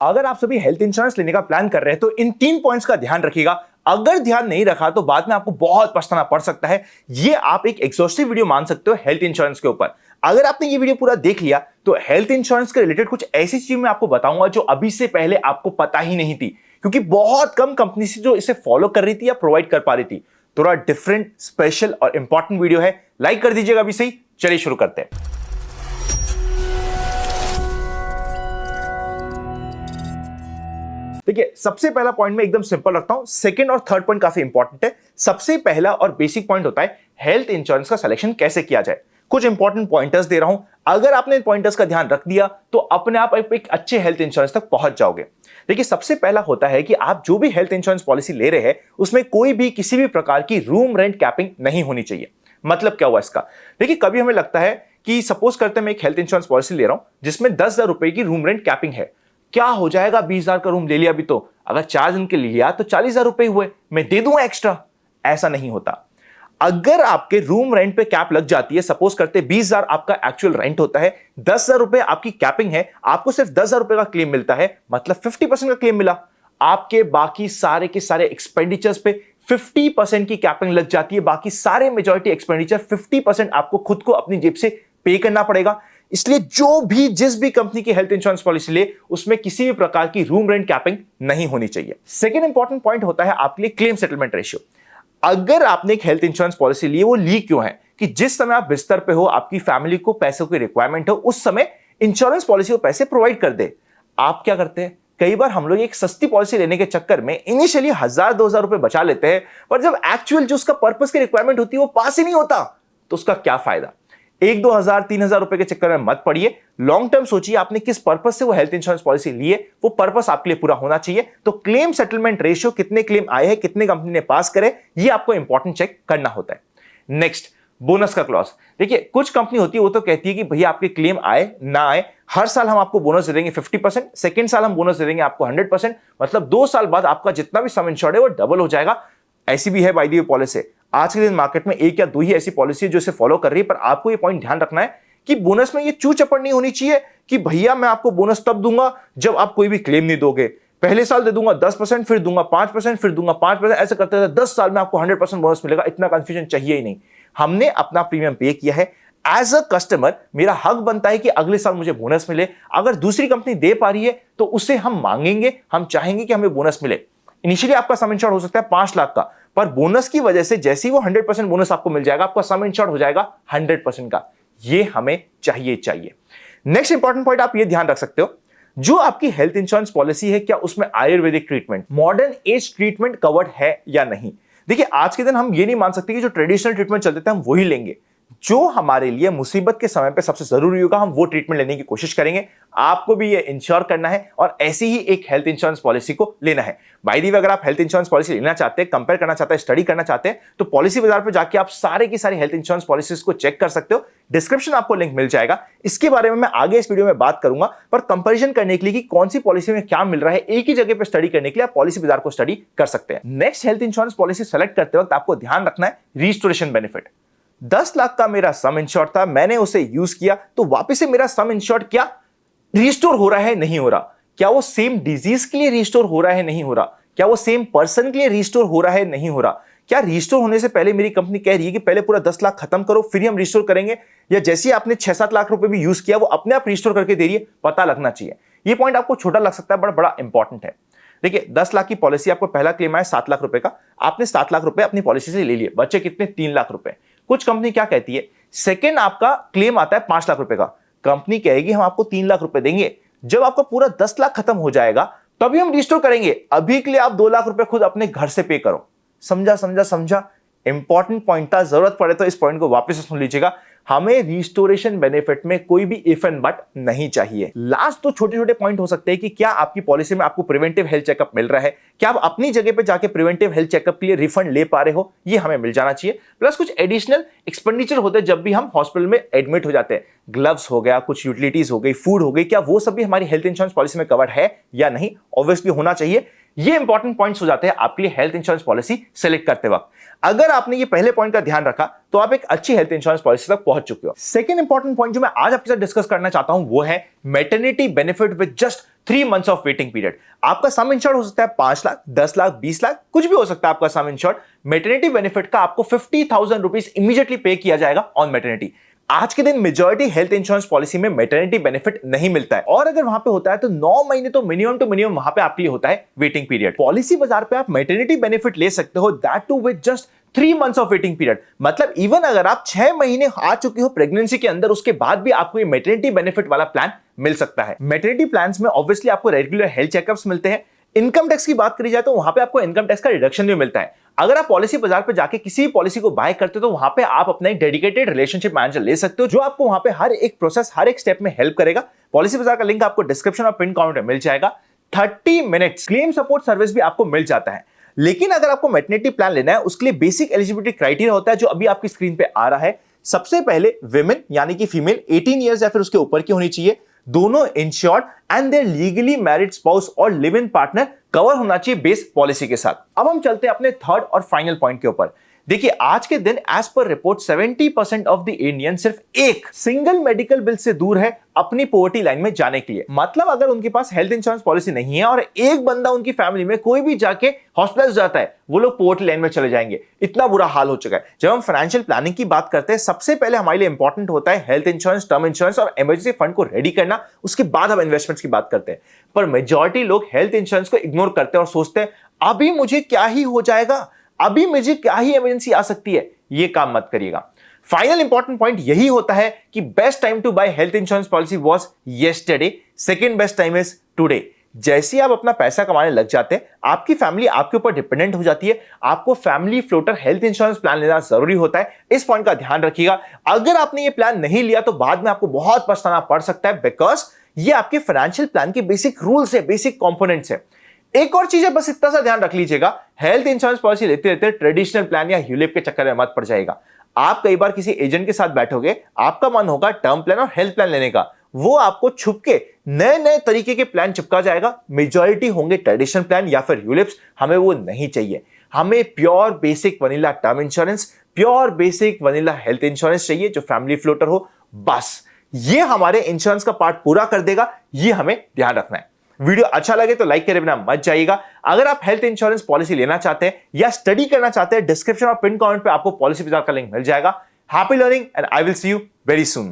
अगर आप सभी हेल्थ इंश्योरेंस लेने का प्लान कर रहे हैं तो इन 3 पॉइंट्स का ध्यान रखिएगा। अगर ध्यान नहीं रखा तो बाद में आपको बहुत पछताना पड़ सकता है। ये आप एक एग्जॉस्टिव वीडियो मान सकते हो हेल्थ इंश्योरेंस के ऊपर। अगर आपने ये वीडियो पूरा देख लिया तो हेल्थ इंश्योरेंस के रिलेटेड कुछ ऐसी चीज मैं आपको बताऊंगा जो अभी से पहले आपको पता ही नहीं थी, क्योंकि बहुत कम कंपनी से जो इसे फॉलो कर रही थी या प्रोवाइड कर पा रही थी। थोड़ा डिफरेंट, स्पेशल और इंपॉर्टेंट वीडियो है। लाइक कर दीजिएगा अभी से ही। चलिए शुरू करते हैं। देखिए, सबसे पहला पॉइंट मैं एकदम सिंपल रखता हूं, सेकंड और थर्ड पॉइंट काफी इंपॉर्टेंट है। सबसे पहला और बेसिक पॉइंट होता है हेल्थ इंश्योरेंस का सिलेक्शन कैसे किया जाए। कुछ इंपॉर्टेंट पॉइंटर्स दे रहा हूं, अगर आपने इन पॉइंटर्स का ध्यान रख दिया तो अपने आप एक अच्छे हेल्थ इंश्योरेंस तक पहुंच जाओगे। देखिए, सबसे पहला होता है कि आप जो भी हेल्थ इंश्योरेंस पॉलिसी ले रहे हैं उसमें कोई भी किसी भी प्रकार की रूम रेंट कैपिंग नहीं होनी चाहिए। मतलब क्या हुआ इसका? देखिए, कभी हमें लगता है कि सपोज करते हैं मैं एक हेल्थ इंश्योरेंस पॉलिसी ले रहा हूं जिसमें 10,000 रुपए की रूम रेंट कैपिंग है। क्या हो जाएगा, 20,000 का रूम ले लिया अभी तो, अगर 4 दिन के लिए लिया तो 40,000 रुपए हुए, मैं दे दूंगा एक्स्ट्रा। ऐसा नहीं होता। अगर आपके रूम रेंट पे कैप लग जाती है, सपोज करते 20,000 आपका एक्चुअल रेंट होता है, 10,000 रुपए आपकी कैपिंग है, आपको सिर्फ 10,000 रुपए का क्लेम मिलता है, मतलब 50% का क्लेम मिला। आपके बाकी सारे के सारे एक्सपेंडिचर्स पे 50% की कैपिंग लग जाती है। बाकी सारे मेजॉरिटी एक्सपेंडिचर 50% आपको खुद को अपनी जेब से पे करना पड़ेगा। इसलिए जिस भी कंपनी की हेल्थ इंश्योरेंस पॉलिसी ले उसमें किसी भी प्रकार की रूम रेंट कैपिंग नहीं होनी चाहिए। सेकेंड इंपॉर्टेंट पॉइंट होता है आपके लिए क्लेम सेटलमेंट रेशियो। अगर आपने एक हेल्थ इंश्योरेंस पॉलिसी ली, वो ली क्यों है कि जिस समय आप बिस्तर पे हो, आपकी फैमिली को पैसों की रिक्वायरमेंट हो, उस समय इंश्योरेंस पॉलिसी को पैसे प्रोवाइड कर दे। आप क्या करते हैं, कई बार हम लोग एक सस्ती पॉलिसी लेने के चक्कर में इनिशियली 1,000-2,000 रुपए बचा लेते हैं, पर जब एक्चुअल जो उसका पर्पस की रिक्वायरमेंट होती है वो पास ही नहीं होता, तो उसका क्या फायदा। 1-2,000-3,000 रुपए के चक्कर में मत पड़िए। लॉन्ग टर्म सोचिए, आपने किस पर्पस से वो हेल्थ इंश्योरेंस पॉलिसी ली है, वो पर्पस आपके लिए पूरा होना चाहिए। तो क्लेम सेटलमेंट रेशियो, कितने क्लेम आए हैं, कितने कंपनी ने पास करे, ये आपको इंपॉर्टेंट चेक करना होता है। नेक्स्ट, बोनस का क्लॉज। देखिए, कुछ कंपनी होती है वो तो कहती है कि भैया आपके क्लेम आए ना आए, हर साल हम आपको बोनस दे देंगे 50%, सेकेंड साल हम बोनस दे देंगे आपको 100%, मतलब 2 साल बाद आपका जितना भी सम इंश्योर्ड है वो डबल हो जाएगा। ऐसी भी है बाय द वे पॉलिसी। आज के दिन मार्केट में 1 या 2 ही ऐसी पॉलिसी है जो इसे फॉलो कर रही है, पर आपको ये पॉइंट ध्यान रखना है कि बोनस में ये चू चपड़ नहीं होनी चाहिए कि भैया मैं आपको बोनस तब दूंगा जब आप कोई भी क्लेम नहीं दोगे। पहले साल दे दूंगा 10%, फिर दूंगा 5%, फिर दूंगा 5%, ऐसे करते हैं 10 साल में आपको 100% बोनस मिलेगा। इतना कंफ्यूजन चाहिए ही नहीं। हमने अपना प्रीमियम पे किया है, एज अ कस्टमर मेरा हक बनता है कि अगले साल मुझे बोनस मिले। अगर दूसरी कंपनी दे पा रही है तो उसे हम मांगेंगे, हम चाहेंगे कि हमें बोनस मिले। इनिशियली आपका सम इंश्योर्ड हो सकता है 5 लाख का, पर बोनस की वजह से जैसे ही वो 100% बोनस आपको मिल जाएगा, आपका सम इंश्योर्ड हो जाएगा 100% का। ये हमें चाहिए। नेक्स्ट इंपॉर्टेंट पॉइंट आप ये ध्यान रख सकते हो, जो आपकी हेल्थ इंश्योरेंस पॉलिसी है, क्या उसमें Ayurvedic treatment, modern age treatment covered है या नहीं। देखिए, आज के दिन हम ये नहीं मान सकते कि जो ट्रेडिशनल ट्रीटमेंट चलते थे हम वही लेंगे। जो हमारे लिए मुसीबत के समय पे सबसे जरूरी होगा, हम वो ट्रीटमेंट लेने की कोशिश करेंगे। आपको भी ये इंश्योर करना है और ऐसी ही एक हेल्थ इंश्योरेंस पॉलिसी को लेना है। बाय द वे, अगर आप हेल्थ इंश्योरेंस पॉलिसी लेना चाहते हैं, कंपेयर करना चाहते हैं, स्टडी करना चाहते हैं, तो पॉलिसी बाजार पे जाके आप सारे की सारी हेल्थ इंश्योरेंस पॉलिसीज को चेक कर सकते हो। डिस्क्रिप्शन आपको लिंक मिल जाएगा। इसके बारे में मैं आगे इस वीडियो में बात करूंगा, पर कंपेरिजन करने के लिए कि कौन सी पॉलिसी में क्या मिल रहा है, एक ही जगह पे स्टडी करने के लिए आप पॉलिसी बाजार को स्टडी कर सकते हैं। Next, health insurance policy select करते वक्त आपको ध्यान रखना है रिस्टोरेशन बेनिफिट। 10 लाख का मेरा सम इंश्योर्ड था, मैंने उसे यूज किया, तो वापस से मेरा सम इंश्योर्ड क्या रिस्टोर हो रहा है, नहीं हो रहा। क्या वो सेम डिजीज के लिए रिस्टोर हो रहा है, नहीं हो रहा। क्या वो सेम पर्सन के लिए रिस्टोर हो रहा है, नहीं हो रहा। क्या रिस्टोर होने से पहले मेरी कंपनी कह रही है कि पहले पूरा 10 लाख खत्म करो फिर ही हम रिस्टोर करेंगे, या जैसे आपने 6-7 लाख रुपए भी यूज किया वो अपने आप रिस्टोर करके दे रही है, पता लगना चाहिए। ये पॉइंट आपको छोटा लग सकता है, बड़ा बड़ा इंपॉर्टेंट है। देखिए, 10 लाख की पॉलिसी, आपको पहला क्लेम आया 7 लाख रुपए का, आपने 7 लाख रुपए अपनी पॉलिसी से ले लिए, बचे कितने, 3 लाख रुपए। कुछ कंपनी क्या कहती है, सेकेंड आपका क्लेम आता है 5 लाख रुपए का, कंपनी कहेगी हम आपको 3 लाख रुपए देंगे, जब आपका पूरा 10 लाख खत्म हो जाएगा तभी हम रिस्टोर करेंगे, अभी के लिए आप 2 लाख रुपए खुद अपने घर से पे करो। समझा। इंपॉर्टेंट पॉइंट था, जरूरत पड़े तो इस पॉइंट को वापस से सुन लीजिएगा। हमें रिस्टोरेशन बेनिफिट में कोई भी इफ एंड बट नहीं चाहिए। लास्ट तो छोटे छोटे पॉइंट हो सकते हैं कि क्या आपकी पॉलिसी में आपको प्रिवेंटिव हेल्थ चेकअप मिल रहा है, क्या आप अपनी जगह पे जाके प्रिवेंटिव हेल्थ चेकअप के लिए रिफंड ले पा रहे हो, ये हमें मिल जाना चाहिए। प्लस कुछ एडिशनल एक्सपेंडिचर होते हैं जब भी हम हॉस्पिटल में एडमिट हो जाते हैं, ग्लव्स हो गया, कुछ यूटिलिटीज हो गई, फूड हो गई, क्या वो सब भी हमारी हेल्थ इंश्योरेंस पॉलिसी में कवर है या नहीं, ऑब्वियसली होना चाहिए। ये इंपॉर्टेंट पॉइंट्स हो जाते हैं आपके लिए हेल्थ इंश्योरेंस पॉलिसी सेलेक्ट करते वक्त। अगर आपने ये पहले पॉइंट का ध्यान रखा तो आप एक अच्छी हेल्थ इंश्योरेंस पॉलिसी तक पहुंच चुके हो। सेकंड इंपॉर्टेंट पॉइंट जो मैं आज आपके साथ डिस्कस करना चाहता हूं वो है maternity benefit with just 3 months of waiting period. आपका सम इंश्योर्ड हो सकता है 5 लाख, 10 लाख, 20 लाख, कुछ भी हो सकता है आपका सम इंश्योर्ड। मैटरनिटी बेनिफिट का आपको 50,000 रुपीज इमीडिएटली पे किया जाएगा ऑन मैटरनिटी। आज के दिन मेजॉरिटी हेल्थ इंश्योरेंस पॉलिसी में मैटरनिटी बेनिफिट नहीं मिलता है, और अगर वहां पे होता है तो 9 महीने तो मिनिमम वहां पे आपके लिए होता है वेटिंग पीरियड। पॉलिसी बाजार पे आप मैटरनिटी बेनिफिट ले सकते हो, that too with just 3 months of waiting period. मतलब इवन अगर आप 6 महीने आ चुके हो प्रेगनेंसी के अंदर, उसके बाद भी आपको ये मैटरनिटी बेनिफिट वाला प्लान मिल सकता है। मैटरनिटी प्लान में ऑब्वियसली आपको रेगुलर हेल्थ चेकअप्स मिलते हैं। इनकम टैक्स की बात करी जाए तो वहां पे आपको इनकम टैक्स का रिडक्शन भी मिलता है। अगर आप पॉलिसी बाजार पे जाके किसी भी पॉलिसी को बाय करते हो तो वहां पे आप अपना एक डेडिकेटेड रिलेशनशिप मैनेजर ले सकते हो, जो आपको वहां पे हर एक प्रोसेस, हर एक स्टेप में हेल्प करेगा। पॉलिसी बाजार का लिंक आपको डिस्क्रिप्शन और पिन कमेंट में मिल जाएगा। 30 मिनट्स क्लेम सपोर्ट सर्विस भी आपको मिल जाता है। लेकिन अगर आपको मैटरनिटी प्लान लेना है, उसके लिए बेसिक एलिजिबिलिटी क्राइटेरिया होता है जो अभी आपकी स्क्रीन पे आ रहा है। सबसे पहले विमेन यानी कि फीमेल 18 ईयर्स या फिर उसके ऊपर की होनी चाहिए, दोनों insured and their legally married spouse और लिव इन पार्टनर कवर होना चाहिए बेस पॉलिसी के साथ। अब हम चलते हैं अपने थर्ड और फाइनल पॉइंट के ऊपर। देखिए आज के दिन as per report 70% of the Indian सिर्फ एक सिंगल मेडिकल बिल से दूर है अपनी पॉवर्टी लाइन में जाने के लिए। मतलब अगर उनके पास हेल्थ इंश्योरेंस पॉलिसी नहीं है और एक बंदा उनकी फैमिली में कोई भी जाके हॉस्पिटल जाता है, वो लोग पॉवर्टी लाइन में चले जाएंगे। इतना बुरा हाल हो चुका है। जब हम फाइनेंशियल प्लानिंग की बात करते हैं, सबसे पहले हमारे लिए इंपॉर्टेंट होता है हेल्थ इंश्योरेंस, टर्म इंश्योरेंस और इमरजेंसी फंड को रेडी करना। उसके बाद हम इन्वेस्टमेंट्स की बात करते हैं। पर मेजॉरिटी लोग हेल्थ इंश्योरेंस को इग्नोर करते हैं और सोचते हैं अभी मुझे क्या ही हो जाएगा, अभी मुझे क्या ही इमरजेंसी आ सकती है। ये काम मत करिएगा। फाइनल इंपॉर्टेंट पॉइंट यही होता है कि best time to buy health insurance policy was yesterday, second best time is today. जैसे ही आप अपना पैसा कमाने लग जाते हैं, आपकी फैमिली आपके ऊपर डिपेंडेंट हो जाती है। आपको family floater health insurance plan लेना जरूरी होता है। इस पॉइंट का ध्यान रखिएगा। अगर आपने ये प्लान नहीं लिया तो बाद में आपको बहुत पछताना पड़ सकता है, बिकॉज ये आपके फाइनेंशियल प्लान के बेसिक रूल्स है, बेसिक कंपोनेंट्स है। एक और चीज है, बस इतना सा ध्यान रख लीजिएगा, हेल्थ इंश्योरेंस पॉलिसी लेते लेते ट्रेडिशनल प्लान या यूलिप के चक्कर में मत पड़ जाएगा। आप कई बार किसी एजेंट के साथ बैठोगे, आपका मन होगा टर्म प्लान और हेल्थ प्लान लेने का, वो आपको छुप के नए नए तरीके के प्लान चिपका जाएगा। मेजॉरिटी होंगे ट्रेडिशनल प्लान या फिर यूलिप्स। हमें वो नहीं चाहिए। हमें pure basic vanilla term insurance, pure basic vanilla health insurance चाहिए जो फैमिली फ्लोटर हो। बस ये हमारे इंश्योरेंस का पार्ट पूरा कर देगा। ये हमें ध्यान रखना है। वीडियो अच्छा लगे तो लाइक करे बिना मत जाइएगा। अगर आप हेल्थ इंश्योरेंस पॉलिसी लेना चाहते हैं या स्टडी करना चाहते हैं, डिस्क्रिप्शन और पिन कमेंट पे आपको पॉलिसी बाजार का लिंक मिल जाएगा। Happy learning and I will see you very soon.